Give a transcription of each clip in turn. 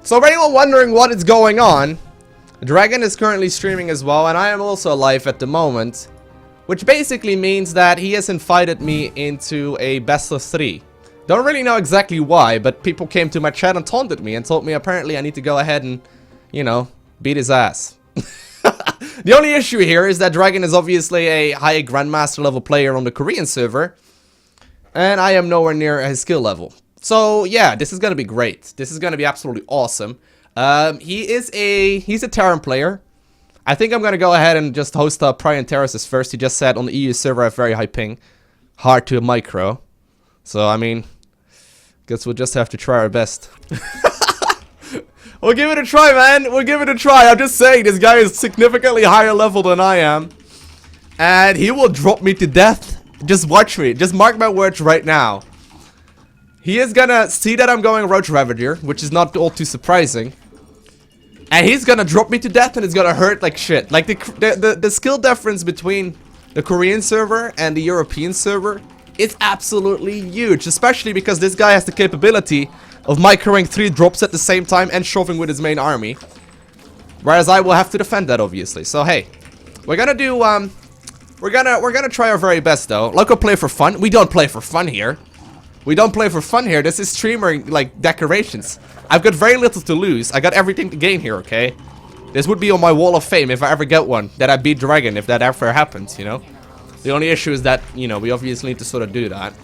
So for anyone wondering what is going on, Dragon is currently streaming as well, and I am also live at the moment. Which basically means that he has invited me into a best of 3. Don't really know exactly why, but people came to my chat and taunted me and told me apparently I need to go ahead and, you know, beat his ass. The only issue here is that Dragon is obviously a high Grandmaster level player on the Korean server, and I am nowhere near his skill level. So yeah, this is gonna be great. This is gonna be absolutely awesome. He's a Terran player. I think I'm gonna go ahead and just host Prion Terraces first. He just said on the EU server I have very high ping, hard to micro. So I mean, guess we'll just have to try our best. We'll give it a try, man. We'll give it a try. I'm just saying, this guy is significantly higher level than I am, and he will drop me to death. Just watch me. Just mark my words right now. He is gonna see that I'm going Roach Ravager, which is not all too surprising. And he's gonna drop me to death, and it's gonna hurt like shit. Like the skill difference between the Korean server and the European server is absolutely huge, especially because this guy has the capability of microing 3 drops at the same time and shoving with his main army, whereas I will have to defend that, obviously. So hey, we're gonna do we're gonna try our very best though. Lowko play for fun. We don't play for fun here. We don't play for fun here. This is streamer like decorations. I've got very little to lose. I got everything to gain here, okay? This would be on my wall of fame if I ever get one, that I beat Dragon, if that ever happens, you know? The only issue is that, you know, we obviously need to sort of do that.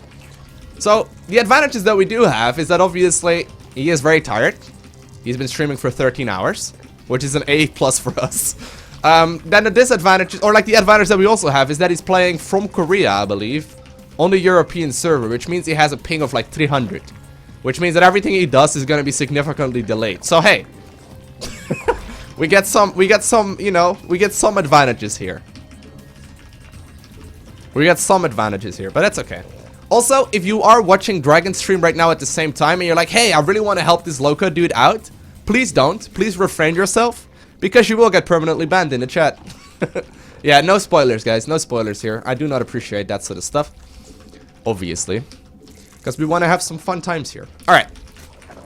So, the advantages that we do have is that obviously he is very tired. He's been streaming for 13 hours, which is an A+ for us. Then the disadvantage, or like the advantage that we also have, is that he's playing from Korea, I believe, on the European server, which means he has a ping of like 300. Which means that everything he does is going to be significantly delayed. So hey, we get some, you know, we get some advantages here. We got some advantages here, but that's okay. Also, if you are watching Dragon stream right now at the same time and you're like, hey, I really want to help this Lowko dude out, please don't. Please refrain yourself, because you will get permanently banned in the chat. Yeah, no spoilers, guys. No spoilers here. I do not appreciate that sort of stuff, obviously, because we want to have some fun times here. All right.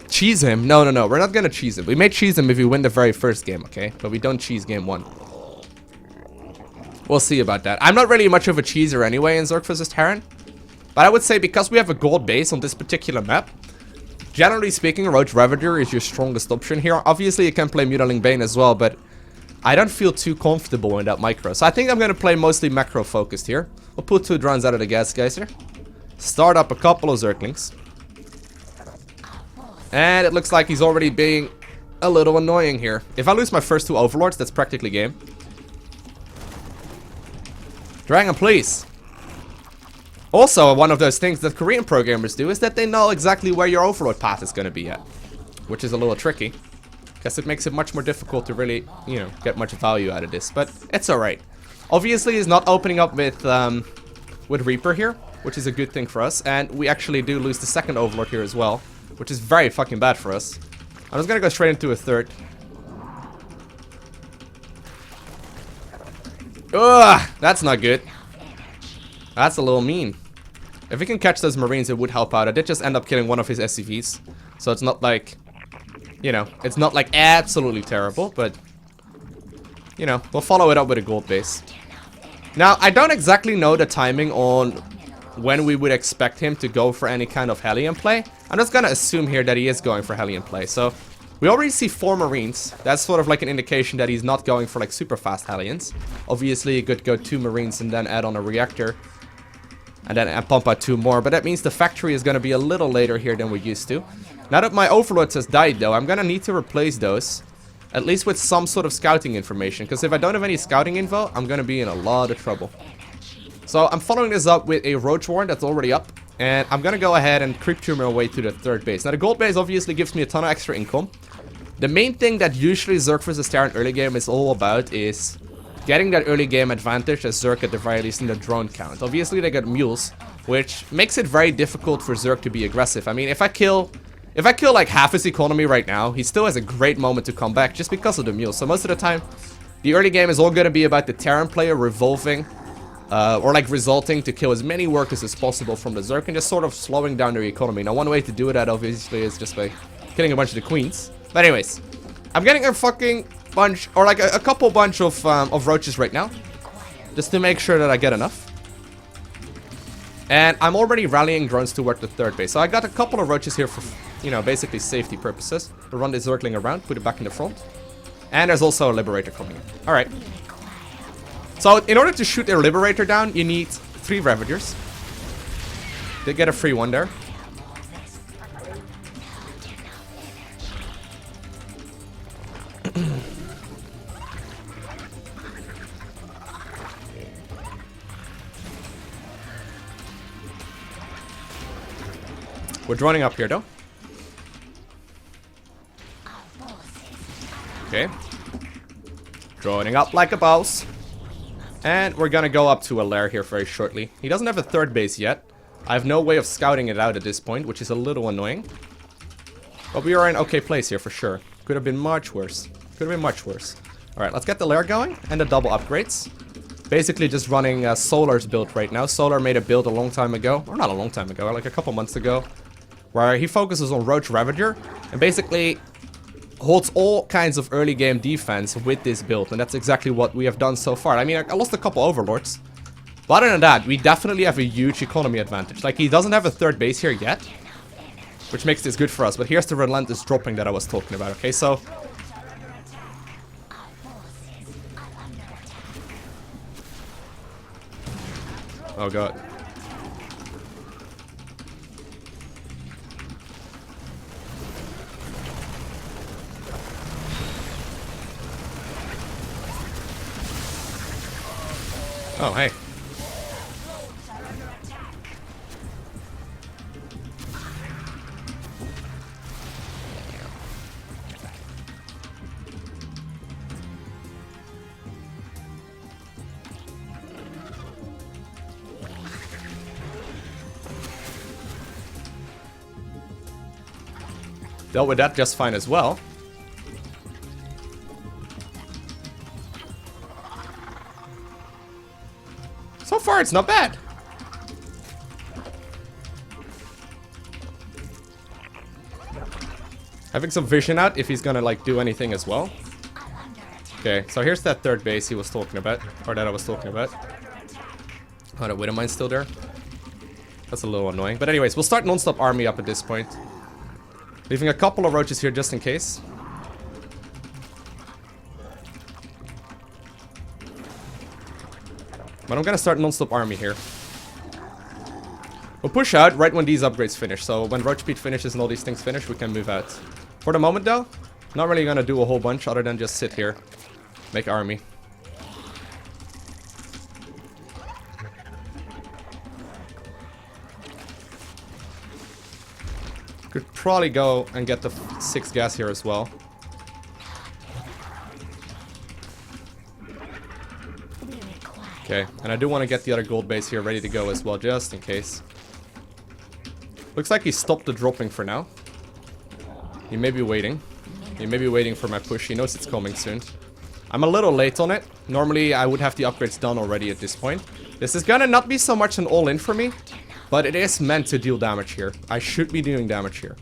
Cheese him. No. We're not going to cheese him. We may cheese him if we win the very first game, okay? But we don't cheese game 1. We'll see about that. I'm not really much of a cheeser anyway in Zerg vs Terran. But I would say because we have a gold base on this particular map, generally speaking, Roach Ravager is your strongest option here. Obviously, you can play Mutaling Bane as well, but I don't feel too comfortable in that micro. So I think I'm going to play mostly macro focused here. We'll put 2 drones out of the gas geyser. Start up a couple of Zerglings. And it looks like he's already being a little annoying here. If I lose my first 2 Overlords, that's practically game. Dragon, please. Also, one of those things that Korean programmers do is that they know exactly where your Overlord path is going to be at. Which is a little tricky, because it makes it much more difficult to really, you know, get much value out of this. But it's alright. Obviously, he's not opening up with Reaper here, which is a good thing for us. And we actually do lose the second Overlord here as well, which is very fucking bad for us. I'm just going to go straight into a third. Ugh, that's not good. That's a little mean. If we can catch those Marines, it would help out. I did just end up killing one of his SCVs. So it's not like, you know, it's not like absolutely terrible, but, you know, we'll follow it up with a gold base. Now, I don't exactly know the timing on when we would expect him to go for any kind of Hellion play. I'm just gonna assume here that he is going for Hellion play. So, we already see 4 Marines. That's sort of like an indication that he's not going for like super fast Hellions. Obviously, you could go 2 Marines and then add on a reactor. And then pump out 2 more. But that means the factory is going to be a little later here than we're used to. Now that my Overlords has died though, I'm going to need to replace those. At least with some sort of scouting information. Because if I don't have any scouting info, I'm going to be in a lot of trouble. So I'm following this up with a Roach Warren that's already up. And I'm going to go ahead and creep to my way to the 3rd base. Now the gold base obviously gives me a ton of extra income. The main thing that usually Zerg vs Terran early game is all about is getting that early game advantage as Zerg at the very least in the drone count. Obviously they got mules, which makes it very difficult for Zerg to be aggressive. I mean, if I kill like half his economy right now, he still has a great moment to come back just because of the mules. So most of the time, the early game is all going to be about the Terran player revolving or like resulting to kill as many workers as possible from the Zerg and just sort of slowing down their economy. Now one way to do that obviously is just by killing a bunch of the queens. But anyways, I'm getting a fucking bunch, or like a couple bunch of roaches right now, just to make sure that I get enough. And I'm already rallying drones toward the third base. So I got a couple of roaches here for, you know, basically safety purposes. To run this circling around, put it back in the front. And there's also a Liberator coming in. Alright. So in order to shoot a Liberator down, you need 3 Ravagers. They get a free one there. We're droning up here, though. Okay. Droning up like a boss. And we're gonna go up to a lair here very shortly. He doesn't have a third base yet. I have no way of scouting it out at this point, which is a little annoying. But we are in okay place here for sure. Could have been much worse. Could have been much worse. Alright, let's get the lair going and the double upgrades. Basically just running Solar's build right now. Solar made a build a long time ago. Or not a long time ago, like a couple months ago. Where he focuses on Roach Ravager and basically holds all kinds of early game defense with this build. And that's exactly what we have done so far. I mean, I lost a couple Overlords. But other than that, we definitely have a huge economy advantage. Like, he doesn't have a third base here yet, which makes this good for us. But here's the relentless dropping that I was talking about, okay? So oh god. Oh, hey. Dealt with that just fine as well. So far, it's not bad. Having some vision out if he's gonna, like, do anything as well. Okay, so here's that third base he was talking about. Or that I was talking about. Oh, the Widowmine's still there. That's a little annoying. But anyways, we'll start non-stop army up at this point. Leaving a couple of roaches here just in case. But I'm gonna start non-stop army here. We'll push out right when these upgrades finish. So when Roach Speed finishes and all these things finish, we can move out. For the moment though, not really gonna do a whole bunch other than just sit here. Make army. Could probably go and get the 6 gas here as well. Okay, and I do want to get the other gold base here ready to go as well, just in case. Looks like he stopped the dropping for now. He may be waiting. He may be waiting for my push. He knows it's coming soon. I'm a little late on it. Normally, I would have the upgrades done already at this point. This is gonna not be so much an all-in for me, but it is meant to deal damage here. I should be doing damage here.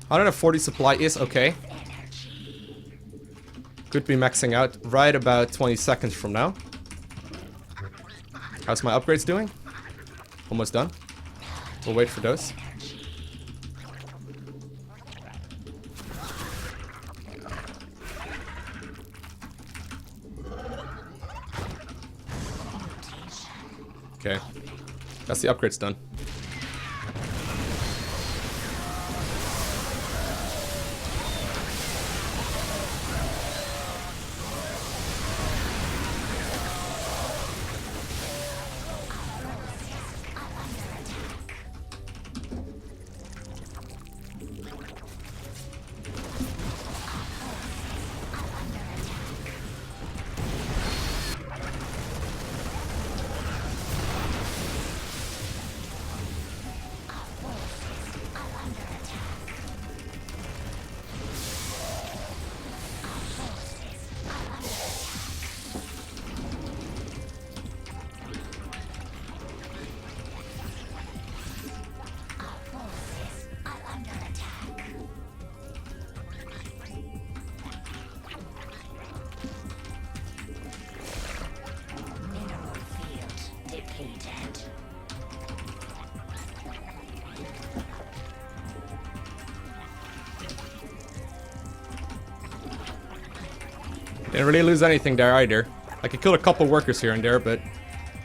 140 supply is okay. Could be maxing out right about 20 seconds from now. How's my upgrades doing? Almost done. We'll wait for those. Okay. That's the upgrades done. Didn't really lose anything there either. I could kill a couple workers here and there, but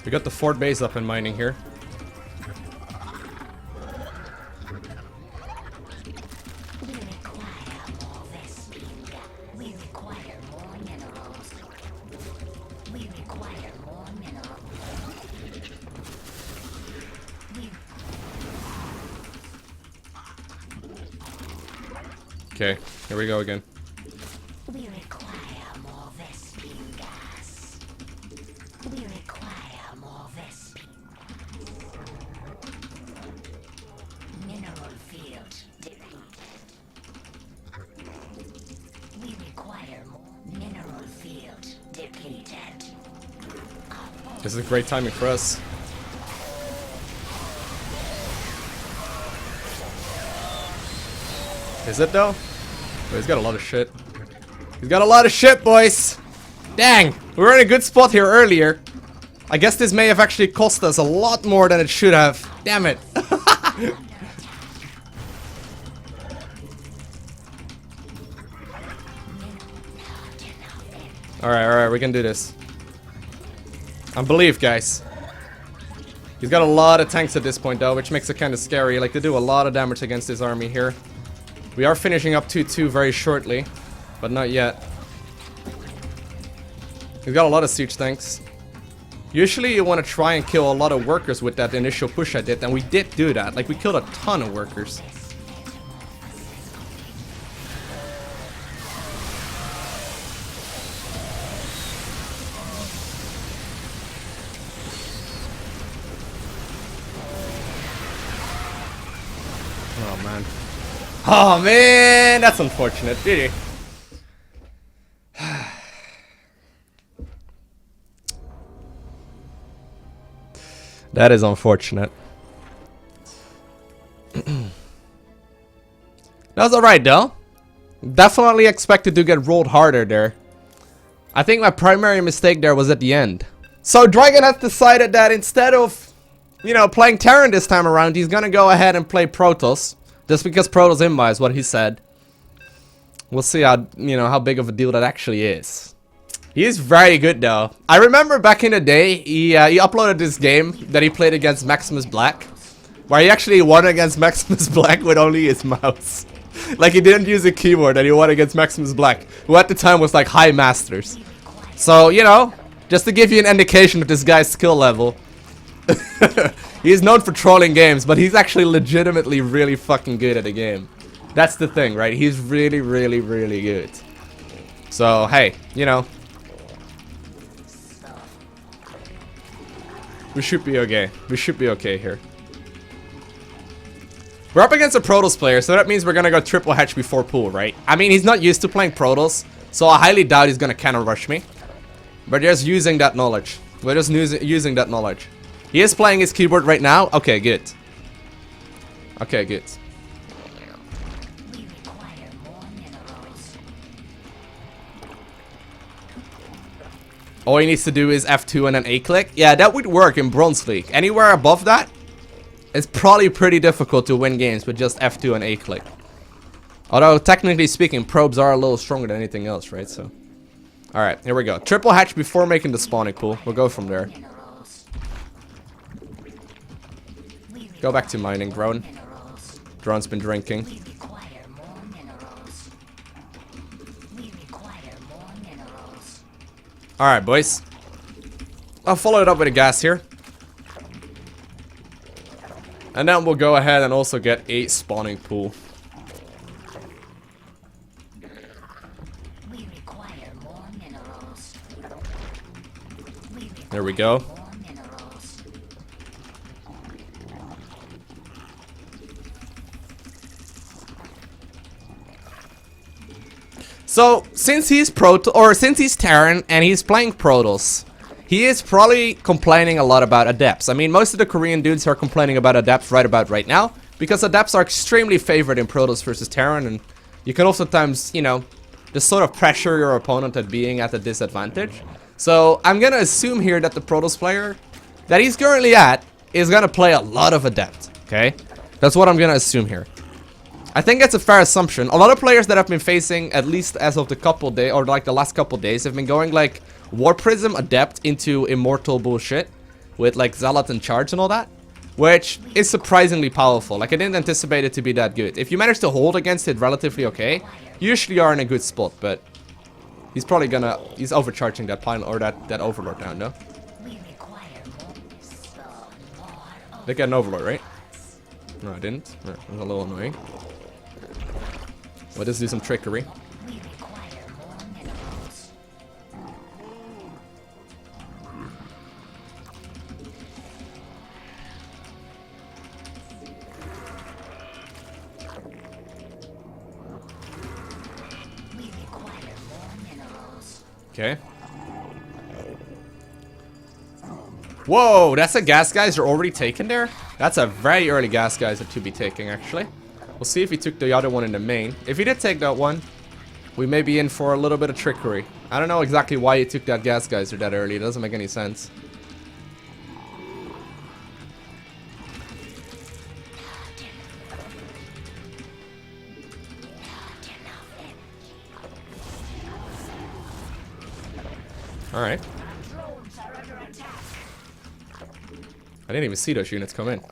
we got the fort base up and mining here. Okay, here we go again. We require more Vespene gas. We require more Vespene. Mineral field depleted. We require more mineral field depleted. This is great timing for us. Is it though? Oh, he's got a lot of shit. He's got a lot of shit, boys! Dang! We were in a good spot here earlier. I guess this may have actually cost us a lot more than it should have. Damn it. Alright, we can do this. I believe, guys. He's got a lot of tanks at this point though, which makes it kind of scary. Like, they do a lot of damage against this army here. We are finishing up 2-2 very shortly, but not yet. We've got a lot of siege tanks. Usually you want to try and kill a lot of workers with that initial push I did, and we did do that. Like, we killed a ton of workers. Oh, man. Oh man, that's unfortunate, really. That is unfortunate. That was alright though. Definitely expected to get rolled harder there. I think my primary mistake there was at the end. So Dragon has decided that instead of, you know, playing Terran this time around, he's gonna go ahead and play Protoss. Just because Protoss Imba is what he said. We'll see how, you know, how big of a deal that actually is. He is very good though. I remember back in the day, he uploaded this game that he played against Maximus Black. Where he actually won against Maximus Black with only his mouse. Like, he didn't use a keyboard and he won against Maximus Black, who at the time was like high masters. So, you know, just to give you an indication of this guy's skill level. He's known for trolling games, but he's actually legitimately really fucking good at the game. That's the thing, right? He's really, really, really good. So, hey, you know. We should be okay. We should be okay here. We're up against a Protoss player, so that means we're gonna go triple hatch before pool, right? I mean, he's not used to playing Protoss, so I highly doubt he's gonna counter rush me. We're just using that knowledge. We're just using that knowledge. He is playing his keyboard right now. Okay, good. Okay, good. We require more minerals. All he needs to do is F2 and then A-click. Yeah, that would work in Bronze League. Anywhere above that, it's probably pretty difficult to win games with just F2 and A-click. Although, technically speaking, probes are a little stronger than anything else, right? So, alright, here we go. Triple hatch before making the spawning pool. We'll go from there. Go back to mining, drone. Drone's been drinking. We require more minerals. We require more minerals. Alright, boys. I'll follow it up with a gas here. And then we'll go ahead and also get a spawning pool. We require more minerals. There we go. More minerals. So, since he's Terran and he's playing Protoss, he is probably complaining a lot about adepts. I mean, most of the Korean dudes are complaining about adepts right now, because adepts are extremely favored in Protoss versus Terran, and you can also times, you know, just sort of pressure your opponent at being at a disadvantage. So, I'm gonna assume here that the Protoss player that he's currently at is gonna play a lot of adept, okay? That's what I'm gonna assume here. I think that's a fair assumption. A lot of players that I've been facing, at least as of the couple days, or like the last couple days, have been going like War Prism Adept into Immortal bullshit with like Zealot and Charge and all that, which is surprisingly powerful. Like I didn't anticipate it to be that good. If you manage to hold against it relatively okay, you usually are in a good spot, but he's probably gonna, he's overcharging that pile or that Overlord now, no? They got an Overlord, right? No, I didn't. No, it was a little annoying. Let us do some trickery. Okay. Whoa, that's a gas guys are already taken there? That's a very early gas guys to be taking, actually. We'll see if he took the other one in the main. If he did take that one, we may be in for a little bit of trickery. I don't know exactly why he took that gas geyser that early. It doesn't make any sense. Alright. I didn't even see those units come in.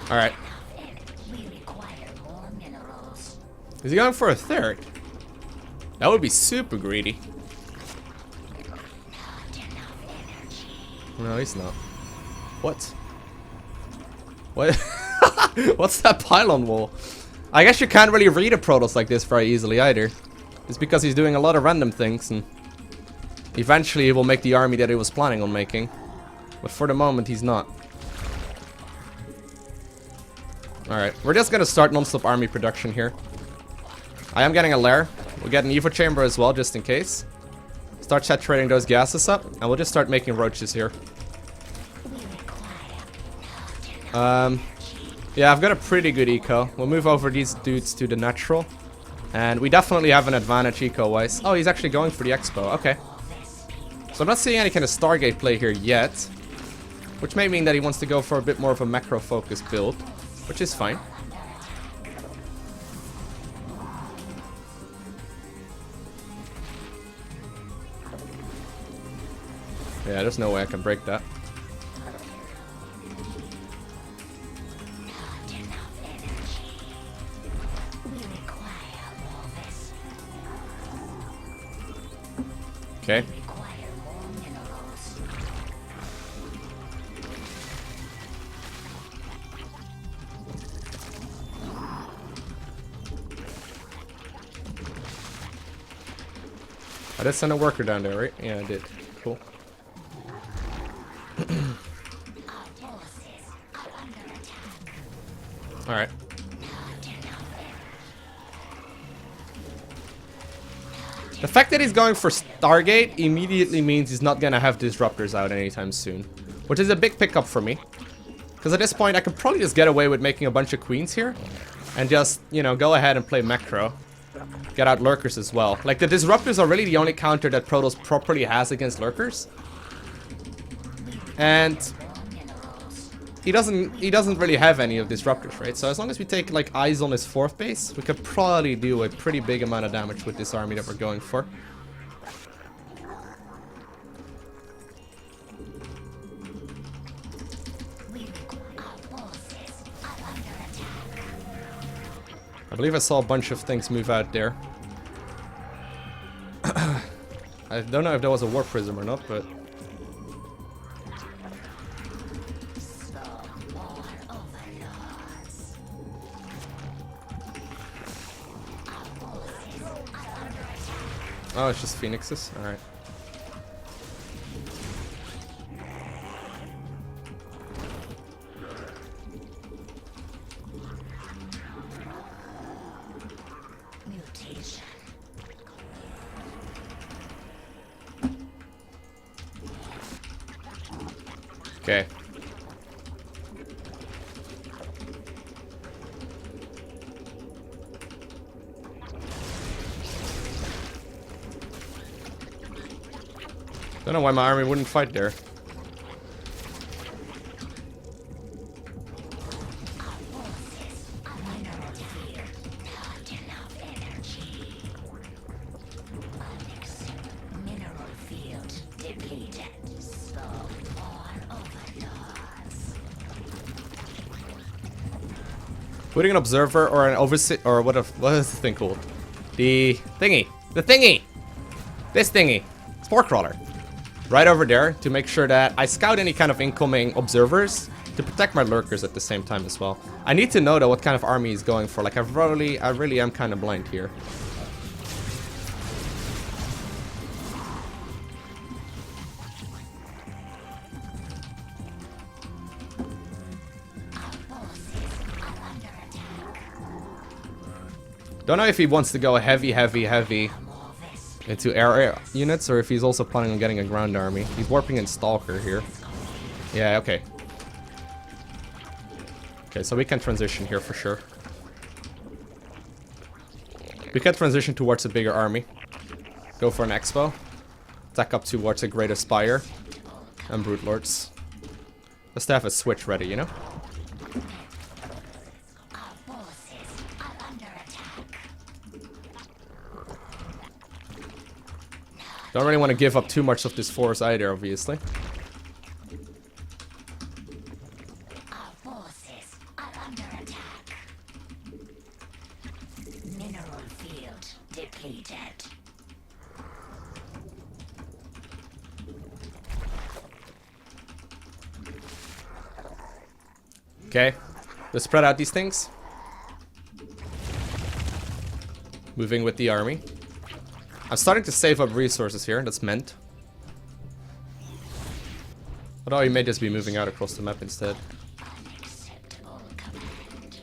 Alright. Is he going for a third? That would be super greedy. No, he's not. What? What? What's that pylon wall? I guess you can't really read a Protoss like this very easily either. It's because he's doing a lot of random things, and eventually he will make the army that he was planning on making. But for the moment, he's not. Alright, we're just gonna start non-stop army production here. I am getting a lair. We'll get an Evo chamber as well, just in case. Start saturating those gases up, and we'll just start making roaches here. Yeah, I've got a pretty good eco. We'll move over these dudes to the natural. And we definitely have an advantage eco-wise. Oh, he's actually going for the expo. Okay. So I'm not seeing any kind of Stargate play here yet. Which may mean that he wants to go for a bit more of a macro-focused build. Which is fine. Yeah, there's no way I can break that. Okay. I did send a worker down there, right? Yeah, I did. Cool. Alright. The fact that he's going for Stargate immediately means he's not gonna have disruptors out anytime soon. Which is a big pickup for me. Because at this point I could probably just get away with making a bunch of queens here. And just, you know, go ahead and play macro. Get out lurkers as well. Like, the disruptors are really the only counter that Protoss properly has against lurkers. And he doesn't really have any of disruptors, right? So as long as we take like eyes on his fourth base, we could probably do a pretty big amount of damage with this army that we're going for. I believe I saw a bunch of things move out there. I don't know if there was a warp prism or not, but oh, it's just phoenixes? Alright. Don't know why my army wouldn't fight there. Putting an observer or an overseer, or what is this thing called? The thingy. The thingy! This thingy. Spore crawler. Right over there to make sure that I scout any kind of incoming observers to protect my lurkers at the same time as well. I need to know though what kind of army he's going for. Like I really am kind of blind here. Don't know if he wants to go heavy into air units or if he's also planning on getting a ground army. He's warping in Stalker here. Yeah, okay. Okay, so we can transition here for sure. We can transition towards a bigger army. Go for an expo. Attack up towards a greater spire. And brute lords. Let's have a switch ready, you know? Don't really want to give up too much of this force either, obviously. Our forces are under attack. Mineral field depleted. Okay, let's spread out these things. Moving with the army. I'm starting to save up resources here, that's meant. Although he may just be moving out across the map instead. Unacceptable command.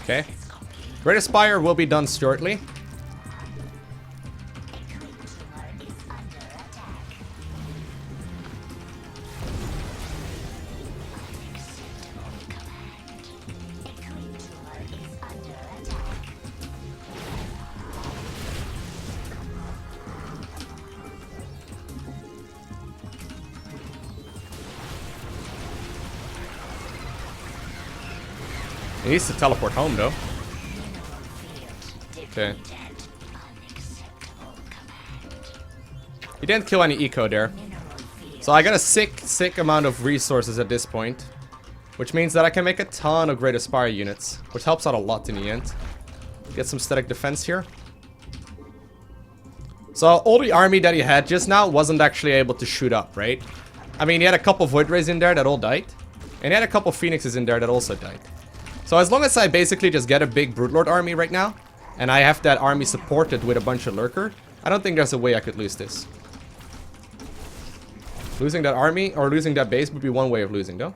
Okay. Greater Spire will be done shortly. He needs to teleport home, though. Okay. He didn't kill any eco there. So I got a sick amount of resources at this point. Which means that I can make a ton of Greater Spire units. Which helps out a lot in the end. Get some static defense here. So all the army that he had just now wasn't actually able to shoot up, right? I mean, he had a couple Void Rays in there that all died. And he had a couple Phoenixes in there that also died. So as long as I basically just get a big Broodlord army right now, and I have that army supported with a bunch of Lurker, I don't think there's a way I could lose this. Losing that army, or losing that base would be one way of losing, though.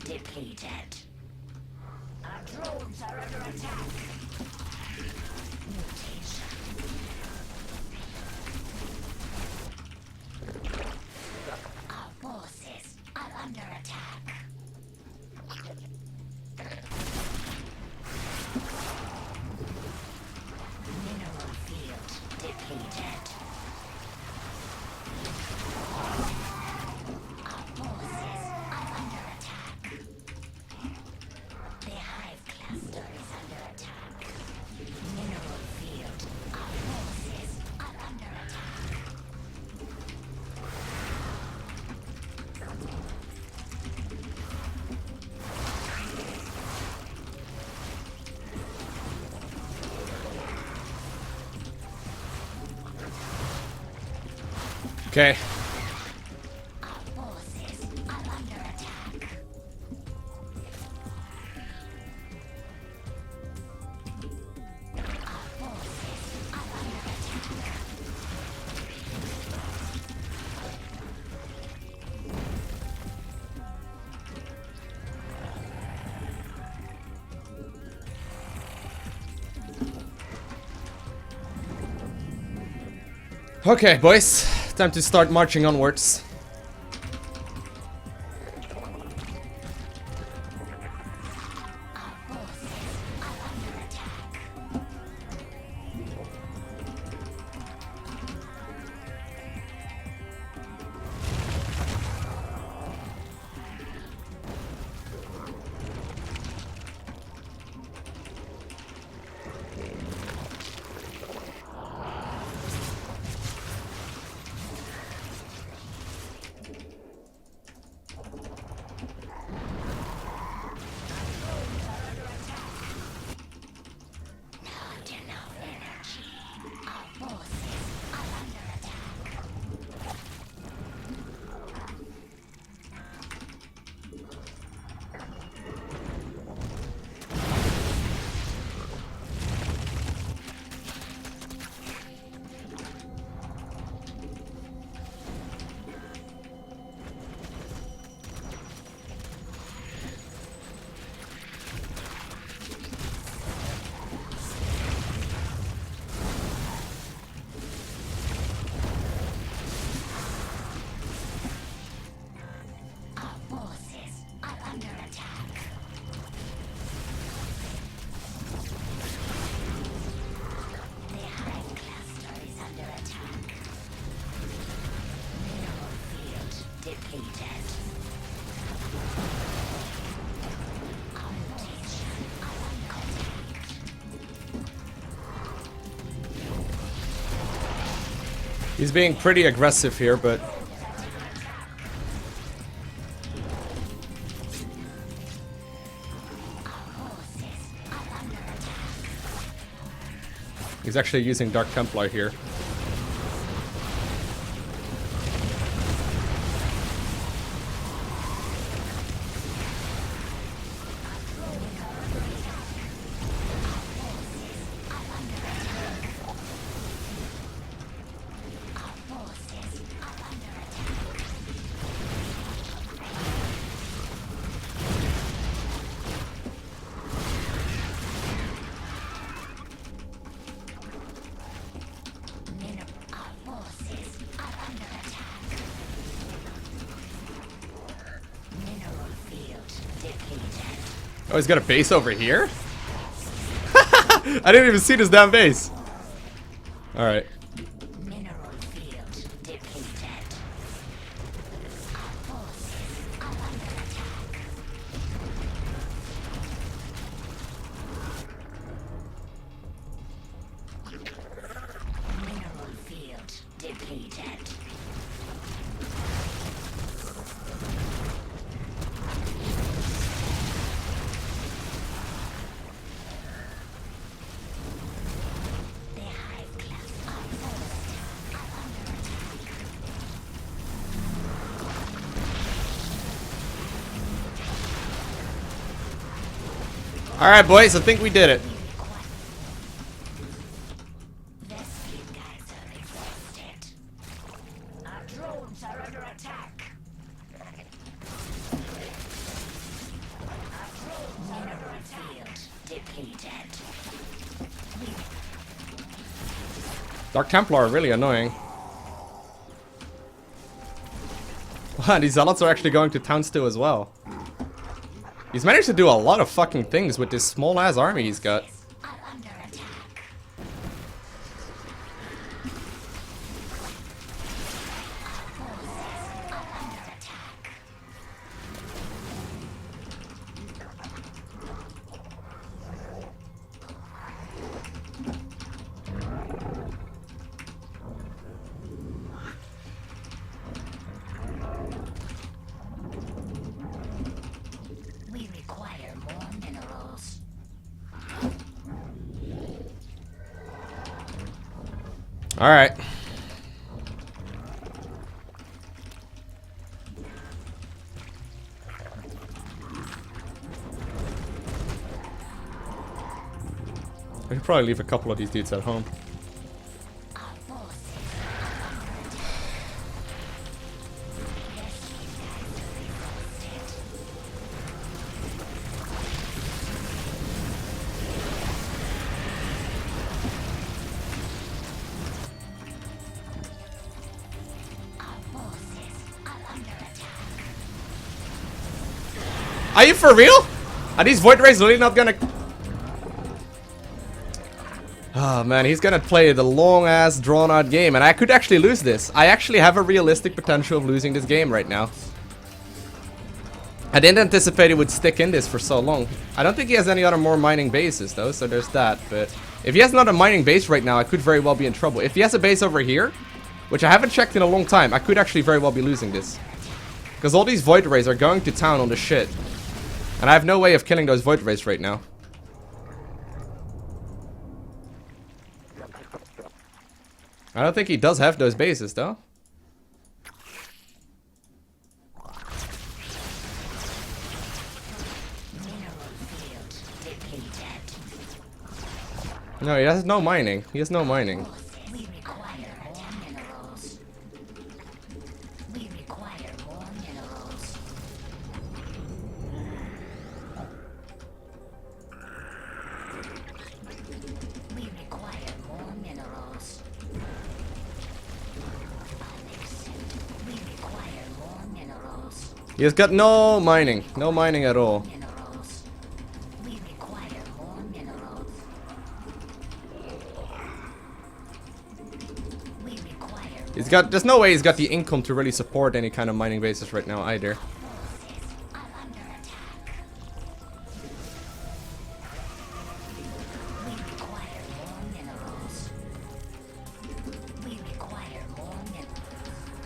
Depleted. Our drones are under attack. Mutation. Our forces are under attack. Mineral field Okay. Our forces are under attack. Our forces are under attack. Okay, boys. Time to start marching onwards. Our forces are under attack. Not enough energy. Our forces are under attack. Our forces are under attack. The hive cluster is under attack. Mineral field depleted. Our mutation are under attack. He's being pretty aggressive here, but Forces are under attack. he's actually using Dark Templar here. Our forces are under attack. Our forces are under attack. Mineral field depleted. Oh, he's got a base over here? I didn't even see this damn base. Alright. Mineral field depleted. Our forces are under attack. Mineral field depleted. The hive cluster are under attack. Alright, boys, I think we did it. Vestige guys are exhausted. Our drones are under attack. Mineral field depleted. Dark Templar are really annoying. Wow, these zealots are actually going to town still as well. He's managed to do a lot of fucking things with this small ass army he's got. Are under attack. Our forces are under attack. We require more minerals. Alright. I should probably leave a couple of these dudes at home. Are you for real? Are these Void Rays really not gonna... Oh man, he's gonna play the long-ass, drawn-out game, and I could actually lose this. I actually have a realistic potential of losing this game right now. I didn't anticipate it would stick in this for so long. I don't think he has any other more mining bases, though, so there's that. But if he has another mining base right now, I could very well be in trouble. If he has a base over here, which I haven't checked in a long time, I could actually very well be losing this. Because all these Void Rays are going to town on the shit. And I have no way of killing those Void Rays right now. I don't think he does have those bases, though. No, he has no mining. He has no mining. We require more minerals. We require more minerals. We require more minerals. We require more minerals. He has got no mining. No mining at all. Minerals. We require more minerals. We require He's got... There's no way he's got the income to really support any kind of mining bases right now either. forces are under attack. We require more minerals. We require more minerals. The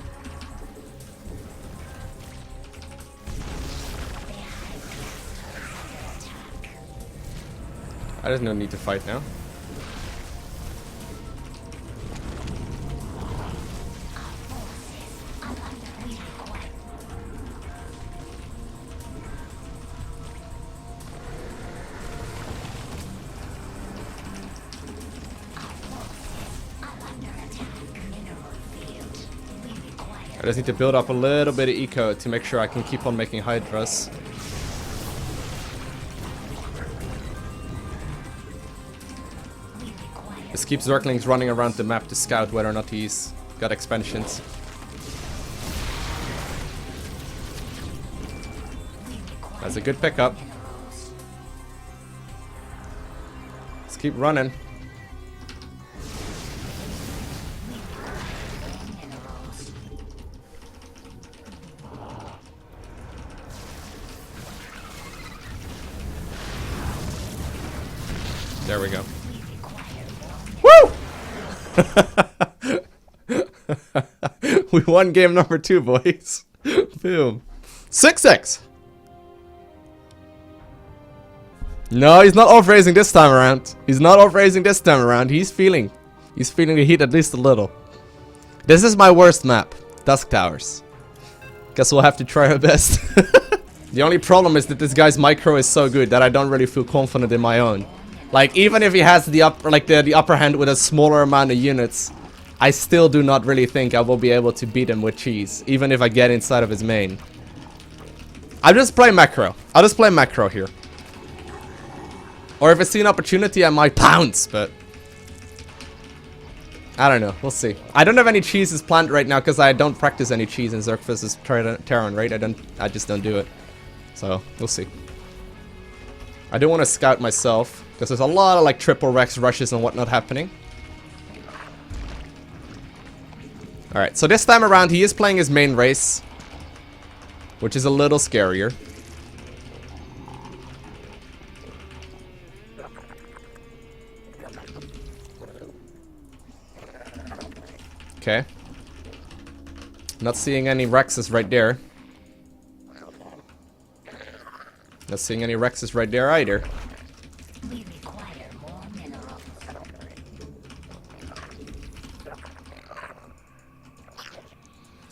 high cluster is under attack. There's no need to fight now. We require under attack. Mineral field. We require I just need to build up a little bit of eco to make sure I can keep on making Hydras. we require Just keep Zerglings running around the map to scout whether or not he's got expansions. That's a good pickup. minerals. Let's keep running. Minerals. There we go. We require more. Woo! We won game number 2, boys. Boom. 6-6. No, he's not off-raising this time around. He's not off-raising this time around. He's feeling the heat at least a little. This is my worst map. Dusk Towers. Guess we'll have to try our best. The only problem is that this guy's micro is so good that I don't really feel confident in my own. Like, even if he has the upper hand with a smaller amount of units, I still do not really think I will be able to beat him with cheese, even if I get inside of his main. I'll just play macro. I'll just play macro here. Or if I see an opportunity, I might pounce, but I don't know. We'll see. I don't have any cheeses planned right now because I don't practice any cheese in Zerg vs Terran, right? I just don't do it. So, we'll see. I do want to scout myself because there's a lot of like triple Rex rushes and whatnot happening. Alright, so this time around he is playing his main race, which is a little scarier. Okay. Not seeing any Rexes right there. Not seeing any Rexes right there either. We require more minerals.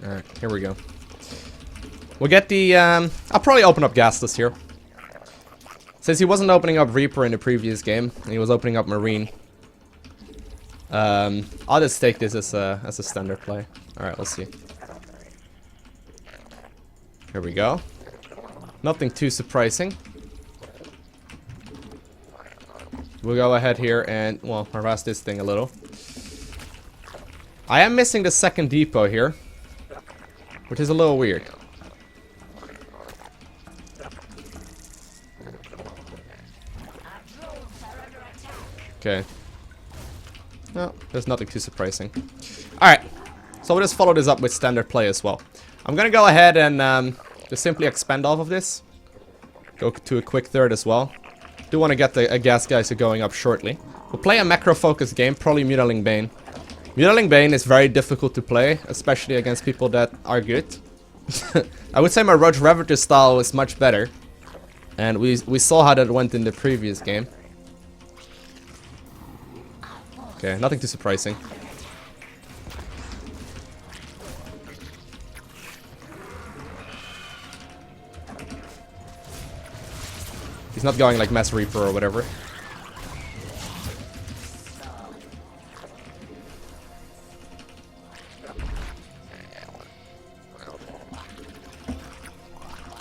Alright, here we go. We'll get the, I'll probably open up Gasless here. Since he wasn't opening up Reaper in the previous game, he was opening up Marine. I'll just take this as a standard play. Alright, we'll see. Here we go. Nothing too surprising. We'll go ahead here and, well, harass this thing a little. I am missing the second depot here, which is a little weird. Okay. No, there's nothing too surprising. Alright, so we'll just follow this up with standard play as well. I'm gonna go ahead and just simply expand off of this. Go to a quick third as well. Do want to get the gas geyser going up shortly. We'll play a macro-focused game, probably Mutaling Bane. Mutaling Bane is very difficult to play, especially against people that are good. I would say my Roach Ravager style is much better. And we saw how that went in the previous game. Okay, nothing too surprising. He's not going like Mass Reaper or whatever.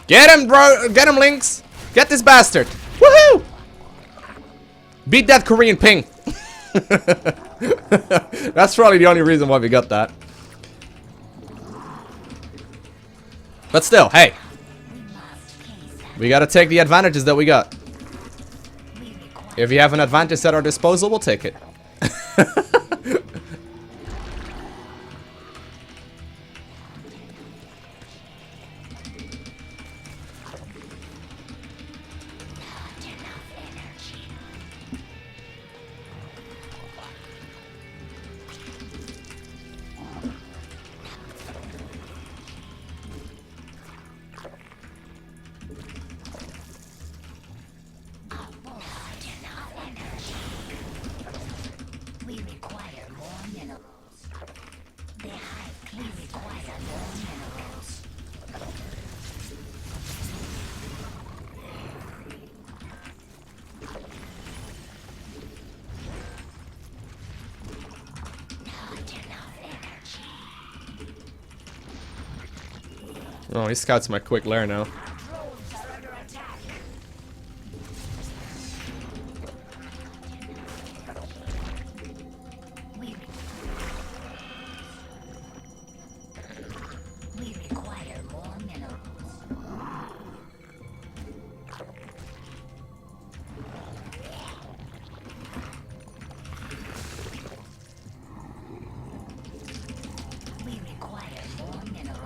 Get him, bro! Get him, Lynx! Get this bastard! Woohoo! Beat that Korean ping! That's probably the only reason why we got that. But still, hey! We gotta take the advantages that we got. If you have an advantage at our disposal, we'll take it. Oh, he scouts my quick lair now.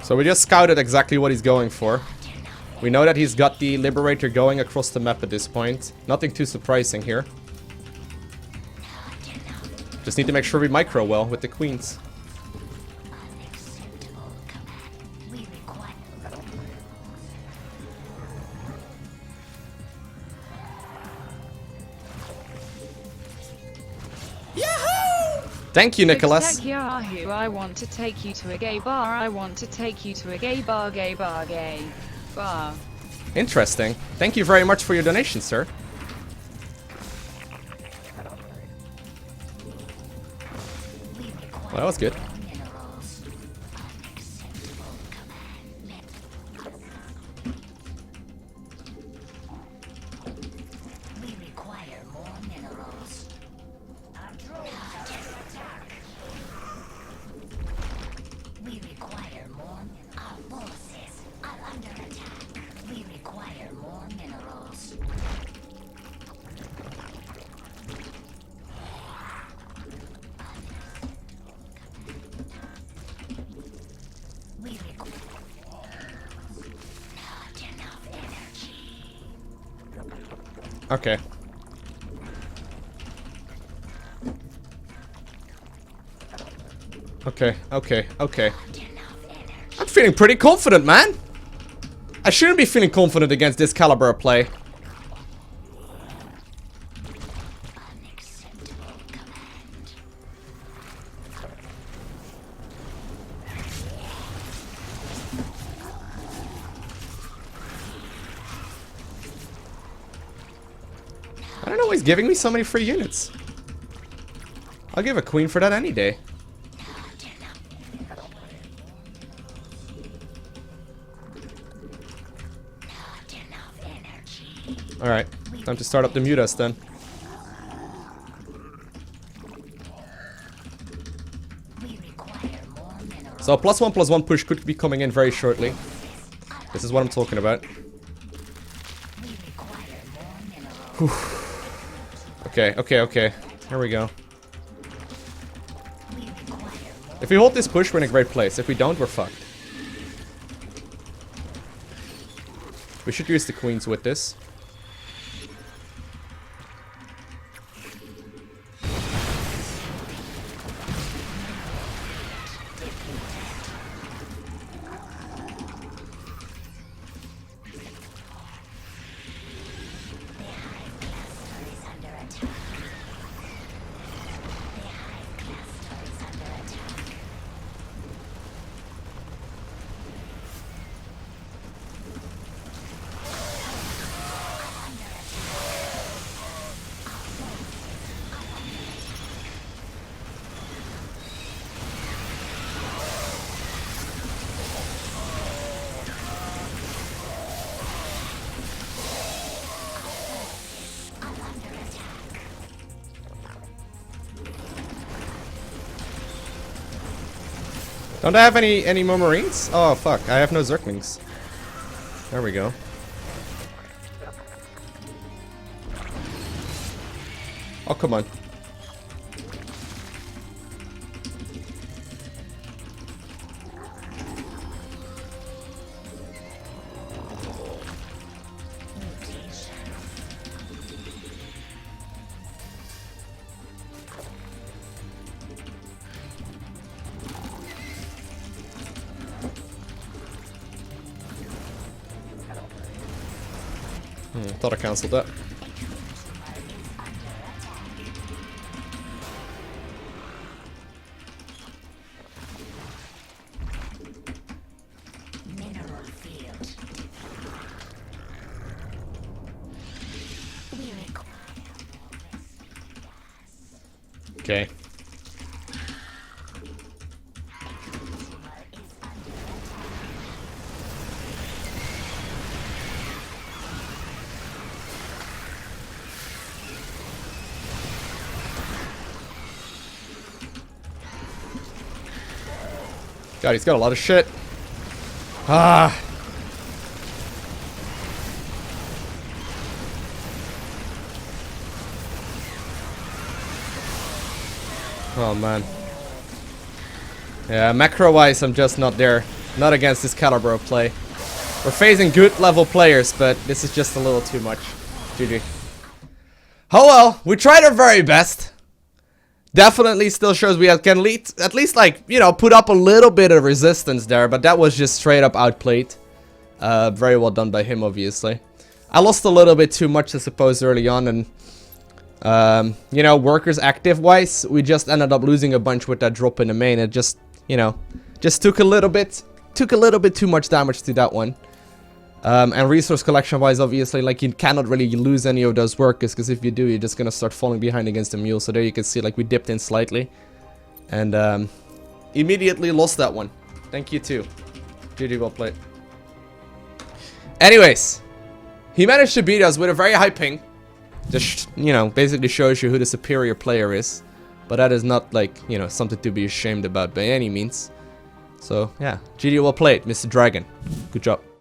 So we just scouted exactly what he's going for. We know that he's got the Liberator going across the map at this point. Nothing too surprising here. Just need to make sure we micro well with the queens. Thank you, Nicholas. Yahoo! I want to take you to a gay bar. I want to take you to a gay bar, gay bar, gay bar. Interesting. Thank you very much for your donation, sir. Well, that was good. Okay. Okay. I'm feeling pretty confident, man. I shouldn't be feeling confident against this caliber of play. don't know why he's giving me so many free units. I'll give a queen for that any day. Alright, time to start up the mutas then. So +1/+1 push could be coming in very shortly. This is what I'm talking about. Whew. Okay. Here we go. If we hold this push, we're in a great place. If we don't, we're fucked. We should use the queens with this. Don't I have any more marines? Oh fuck, I have no zerglings. There we go. Oh come on. Thought I cancelled that. Okay. God, he's got a lot of shit. Ah. Oh man. Yeah, macro-wise, I'm just not there. Not against this caliber of play. We're facing good level players, but this is just a little too much. GG. Oh well, we tried our very best. Definitely still shows we can at least, like, you know, put up a little bit of resistance there, but that was just straight up outplayed. Very well done by him, obviously. I lost a little bit too much, I suppose, early on, and you know, workers active wise, we just ended up losing a bunch with that drop in the main. It just, you know, just took a little bit too much damage to that one. And resource collection wise, obviously, like, you cannot really lose any of those workers, because if you do, you're just gonna start falling behind against the mule. So there you can see, like, we dipped in slightly and immediately lost that one. Thank you too. GG, well played. Anyways, he managed to beat us with a very high ping. Just, you know, basically shows you who the superior player is. But that is not, like, you know, something to be ashamed about by any means. So yeah, GG, well played, Mr. Dragon. Good job.